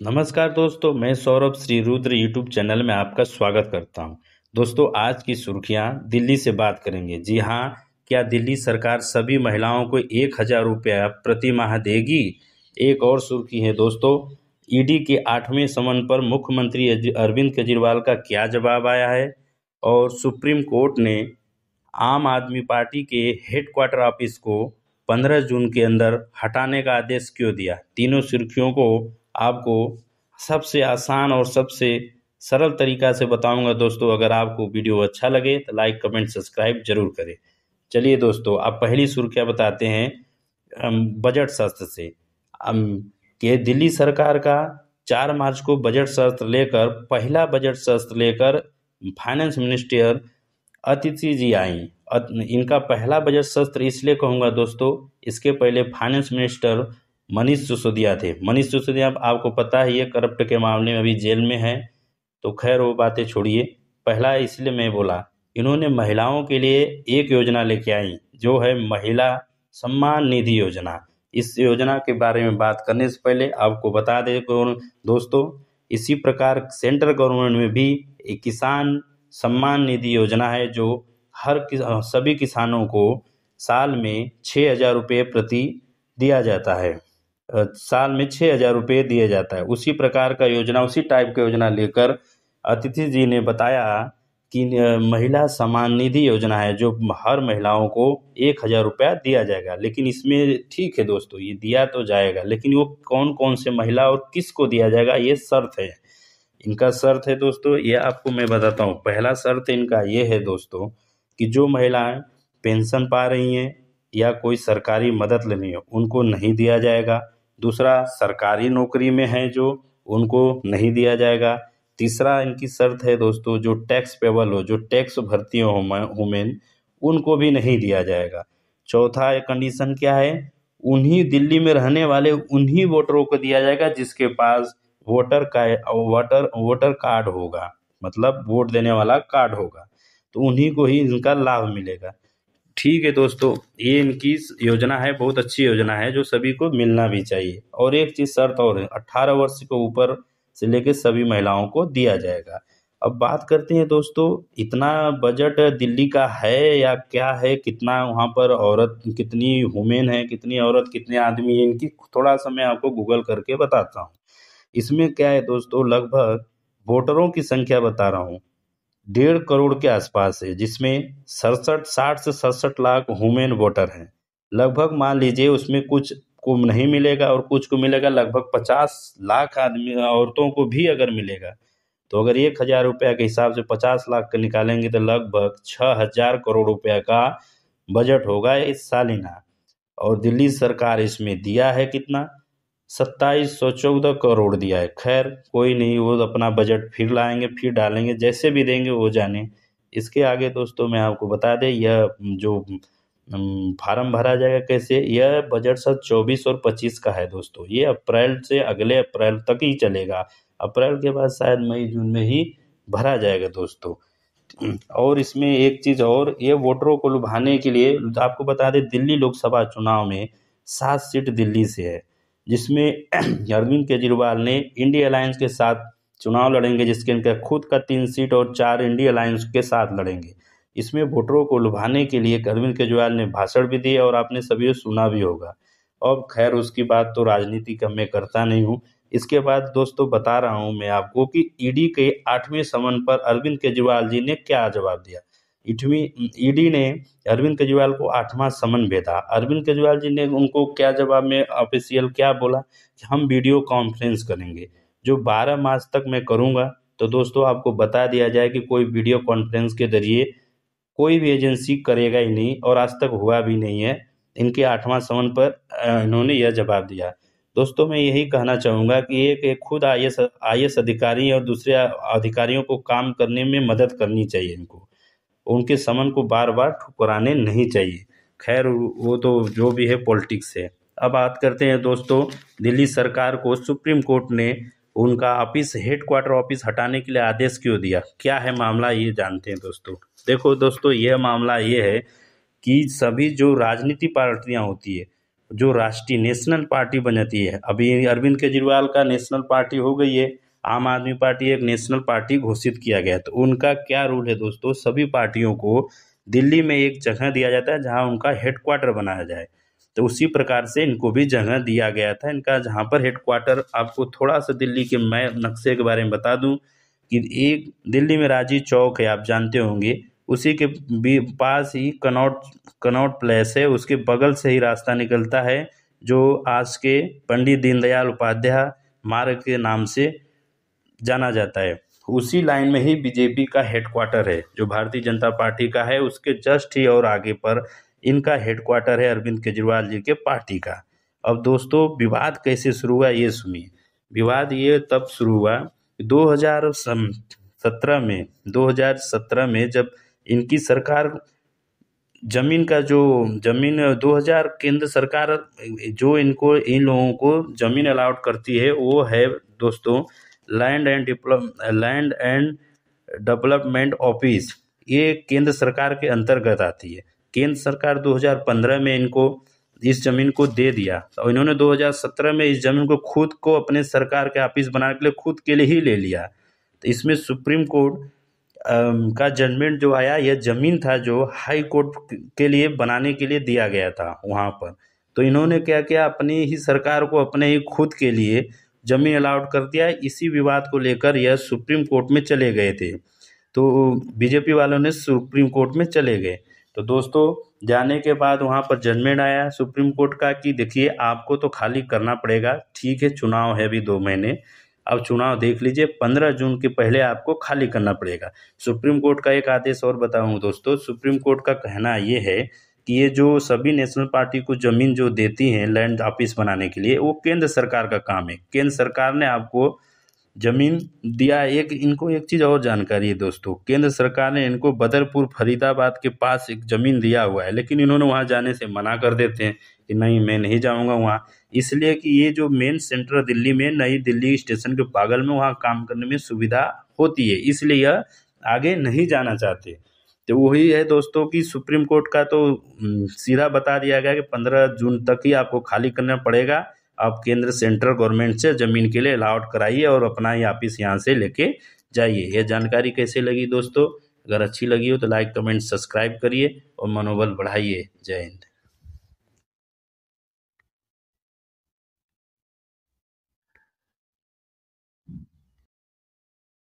नमस्कार दोस्तों, मैं सौरभ श्री रुद्र यूट्यूब चैनल में आपका स्वागत करता हूं। दोस्तों, आज की सुर्खियां दिल्ली से बात करेंगे। जी हां, क्या दिल्ली सरकार सभी महिलाओं को 1,000 रुपया प्रति माह देगी? एक और सुर्खी है दोस्तों, ईडी के 8वें समन पर मुख्यमंत्री अरविंद केजरीवाल का क्या जवाब आया है? और सुप्रीम कोर्ट ने आम आदमी पार्टी के हेडक्वार्टर ऑफिस को 15 जून के अंदर हटाने का आदेश क्यों दिया? तीनों सुर्खियों को आपको सबसे आसान और सबसे सरल तरीका से बताऊंगा दोस्तों। अगर आपको वीडियो अच्छा लगे तो लाइक कमेंट सब्सक्राइब जरूर करें। चलिए दोस्तों, आप पहली सुर्खियां बताते हैं बजट सत्र से। कि दिल्ली सरकार का 4 मार्च को बजट सत्र लेकर पहला बजट सत्र लेकर फाइनेंस मिनिस्टर अतिथि जी आई। इनका पहला बजट सत्र इसलिए कहूँगा दोस्तों, इसके पहले फाइनेंस मिनिस्टर मनीष सिसोदिया थे। मनीष सिसोदिया आपको पता है, ये करप्ट के मामले में अभी जेल में है। तो खैर वो बातें छोड़िए। पहला इसलिए मैं बोला, इन्होंने महिलाओं के लिए एक योजना लेके आई जो है महिला सम्मान निधि योजना। इस योजना के बारे में बात करने से पहले आपको बता दें दोस्तों, इसी प्रकार सेंट्रल गवर्नमेंट में भी एक किसान सम्मान निधि योजना है जो सभी किसानों को साल में 6,000 रुपये प्रति दिया जाता है। साल में 6,000 रुपये दिया जाता है। उसी प्रकार का योजना, उसी टाइप का योजना लेकर अतिथि जी ने बताया कि महिला सम्मान निधि योजना है जो हर महिलाओं को 1,000 रुपया दिया जाएगा। लेकिन इसमें ठीक है दोस्तों, ये दिया तो जाएगा, लेकिन वो कौन कौन से महिला और किसको दिया जाएगा, ये शर्त है। इनका शर्त है दोस्तों, ये आपको मैं बताता हूँ। पहला शर्त इनका ये है दोस्तों कि जो महिलाएं पेंशन पा रही हैं या कोई सरकारी मदद ले रही है उनको नहीं दिया जाएगा। दूसरा, सरकारी नौकरी में है जो, उनको नहीं दिया जाएगा। तीसरा इनकी शर्त है दोस्तों, जो टैक्स पेबल हो, जो टैक्स भरती हो वुमेन, उनको भी नहीं दिया जाएगा। चौथा कंडीशन क्या है, उन्हीं दिल्ली में रहने वाले उन्हीं वोटरों को दिया जाएगा जिसके पास वोटर कार्ड होगा, मतलब वोट देने वाला कार्ड होगा, तो उन्हीं को ही इनका लाभ मिलेगा। ठीक है दोस्तों, ये इनकी योजना है, बहुत अच्छी योजना है जो सभी को मिलना भी चाहिए। और एक चीज शर्त और है, 18 वर्ष को ऊपर से लेकर सभी महिलाओं को दिया जाएगा। अब बात करते हैं दोस्तों, इतना बजट दिल्ली का है या क्या है, कितना वहाँ पर औरत, कितनी वुमेन है, कितनी औरत, कितने आदमी है, इनकी थोड़ा सा मैं आपको गूगल करके बताता हूँ। इसमें क्या है दोस्तों, लगभग वोटरों की संख्या बता रहा हूँ, 1.5 करोड़ के आसपास है, जिसमें 60 से 67 लाख वुमेन वोटर हैं। लगभग मान लीजिए उसमें कुछ को नहीं मिलेगा और कुछ को मिलेगा। लगभग 50 लाख आदमी औरतों को भी अगर मिलेगा तो अगर 1,000 रुपया के हिसाब से 50 लाख का निकालेंगे तो लगभग 6,000 करोड़ रुपया का बजट होगा इस सालिना। और दिल्ली सरकार इसमें दिया है कितना, 2714 करोड़ दिया है। खैर कोई नहीं, वो अपना बजट फिर लाएंगे, फिर डालेंगे, जैसे भी देंगे वो जाने। इसके आगे दोस्तों मैं आपको बता दें, यह जो फार्म भरा जाएगा कैसे, यह बजट सत्र 24 और 25 का है दोस्तों। ये अप्रैल से अगले अप्रैल तक ही चलेगा। अप्रैल के बाद शायद मई जून में ही भरा जाएगा दोस्तों। और इसमें एक चीज और, ये वोटरों को लुभाने के लिए आपको बता दें, दिल्ली लोकसभा चुनाव में 7 सीट दिल्ली से है, जिसमें अरविंद केजरीवाल ने इंडिया अलायंस के साथ चुनाव लड़ेंगे, जिसके इनका खुद का 3 सीट और 4 इंडिया अलायंस के साथ लड़ेंगे। इसमें वोटरों को लुभाने के लिए अरविंद केजरीवाल ने भाषण भी दिया और आपने सभी सुना भी होगा। और खैर उसकी बात तो राजनीति का मैं करता नहीं हूँ। इसके बाद दोस्तों बता रहा हूँ मैं आपको कि ईडी के 8वें समन पर अरविंद केजरीवाल जी ने क्या जवाब दिया। ईडी ने अरविंद केजरीवाल को 8वां समन भेजा। अरविंद केजरीवाल जी ने उनको क्या जवाब में ऑफिशियल क्या बोला कि हम वीडियो कॉन्फ्रेंस करेंगे, जो 12 मार्च तक मैं करूंगा। तो दोस्तों आपको बता दिया जाए कि कोई वीडियो कॉन्फ्रेंस के जरिए कोई भी एजेंसी करेगा ही नहीं, और आज तक हुआ भी नहीं है। इनके 8वां समन पर इन्होंने यह जवाब दिया। दोस्तों मैं यही कहना चाहूँगा कि एक खुद आईएएस अधिकारी और दूसरे अधिकारियों को काम करने में मदद करनी चाहिए इनको, उनके समन को बार बार ठुकराने नहीं चाहिए। खैर वो तो जो भी है पॉलिटिक्स है। अब बात करते हैं दोस्तों, दिल्ली सरकार को सुप्रीम कोर्ट ने उनका ऑफिस, हेडक्वार्टर ऑफिस हटाने के लिए आदेश क्यों दिया? क्या है मामला, ये जानते हैं दोस्तों। देखो दोस्तों, यह मामला ये है कि सभी जो राजनीति पार्टियां होती है जो राष्ट्रीय नेशनल पार्टी बन जाती है। अभी अरविंद केजरीवाल का नेशनल पार्टी हो गई है, आम आदमी पार्टी एक नेशनल पार्टी घोषित किया गया। तो उनका क्या रूल है दोस्तों, सभी पार्टियों को दिल्ली में एक जगह दिया जाता है जहां उनका हेडक्वार्टर बनाया जाए। तो उसी प्रकार से इनको भी जगह दिया गया था इनका, जहां पर हेडक्वार्टर, आपको थोड़ा सा दिल्ली के मैं नक्शे के बारे में बता दूं कि एक दिल्ली में राजीव चौक है, आप जानते होंगे, उसी के भी पास ही कनॉट प्लेस है, उसके बगल से ही रास्ता निकलता है जो आज के पंडित दीनदयाल उपाध्याय मार्ग के नाम से जाना जाता है। उसी लाइन में ही बीजेपी का हेडक्वार्टर है, जो भारतीय जनता पार्टी का है, उसके जस्ट ही और आगे पर इनका हेडक्वार्टर है अरविंद केजरीवाल जी के पार्टी का। अब दोस्तों विवाद कैसे शुरू हुआ ये सुनिए। विवाद ये तब शुरू हुआ 2017 में जब इनकी सरकार जमीन 2000 केंद्र सरकार जो इन लोगों को जमीन अलाउट करती है वो है दोस्तों लैंड एंड डेवलपमेंट ऑफिस। ये केंद्र सरकार के अंतर्गत आती है। केंद्र सरकार 2015 में इनको इस जमीन को दे दिया और इन्होंने 2017 में इस जमीन को खुद को अपने सरकार के ऑफिस बनाने के लिए खुद के लिए ही ले लिया। तो इसमें सुप्रीम कोर्ट का जजमेंट जो आया, यह जमीन था जो हाई कोर्ट के लिए बनाने के लिए दिया गया था वहाँ पर। तो इन्होंने क्या किया, अपनी ही सरकार को अपने ही खुद के लिए जमीन अलाउट कर दिया। इसी विवाद को लेकर यह सुप्रीम कोर्ट में चले गए थे। तो बीजेपी वालों ने सुप्रीम कोर्ट में चले गए। तो दोस्तों जाने के बाद वहाँ पर जजमेंट आया सुप्रीम कोर्ट का कि देखिए आपको तो खाली करना पड़ेगा, ठीक है, चुनाव है अभी 2 महीने, अब चुनाव देख लीजिए, 15 जून के पहले आपको खाली करना पड़ेगा। सुप्रीम कोर्ट का एक आदेश और बताऊं दोस्तों, सुप्रीम कोर्ट का कहना ये है कि ये जो सभी नेशनल पार्टी को जमीन जो देती हैं लैंड ऑफिस बनाने के लिए, वो केंद्र सरकार का काम है। केंद्र सरकार ने आपको जमीन दिया। इनको एक चीज़ और जानकारी है दोस्तों, केंद्र सरकार ने इनको बदरपुर फरीदाबाद के पास एक ज़मीन दिया हुआ है, लेकिन इन्होंने वहाँ जाने से मना कर देते हैं कि नहीं मैं नहीं जाऊँगा वहाँ, इसलिए कि ये जो मेन सेंटर दिल्ली में नई दिल्ली स्टेशन के बगल में वहाँ काम करने में सुविधा होती है, इसलिए यह आगे नहीं जाना चाहते। तो वही है दोस्तों कि सुप्रीम कोर्ट का तो सीधा बता दिया गया कि 15 जून तक ही आपको खाली करना पड़ेगा। आप केंद्र सेंट्रल गवर्नमेंट से ज़मीन के लिए अलाउट कराइए और अपना ही ऑफिस यहाँ से लेके जाइए। यह जानकारी कैसे लगी दोस्तों? अगर अच्छी लगी हो तो लाइक कमेंट सब्सक्राइब करिए और मनोबल बढ़ाइए। जय हिंद।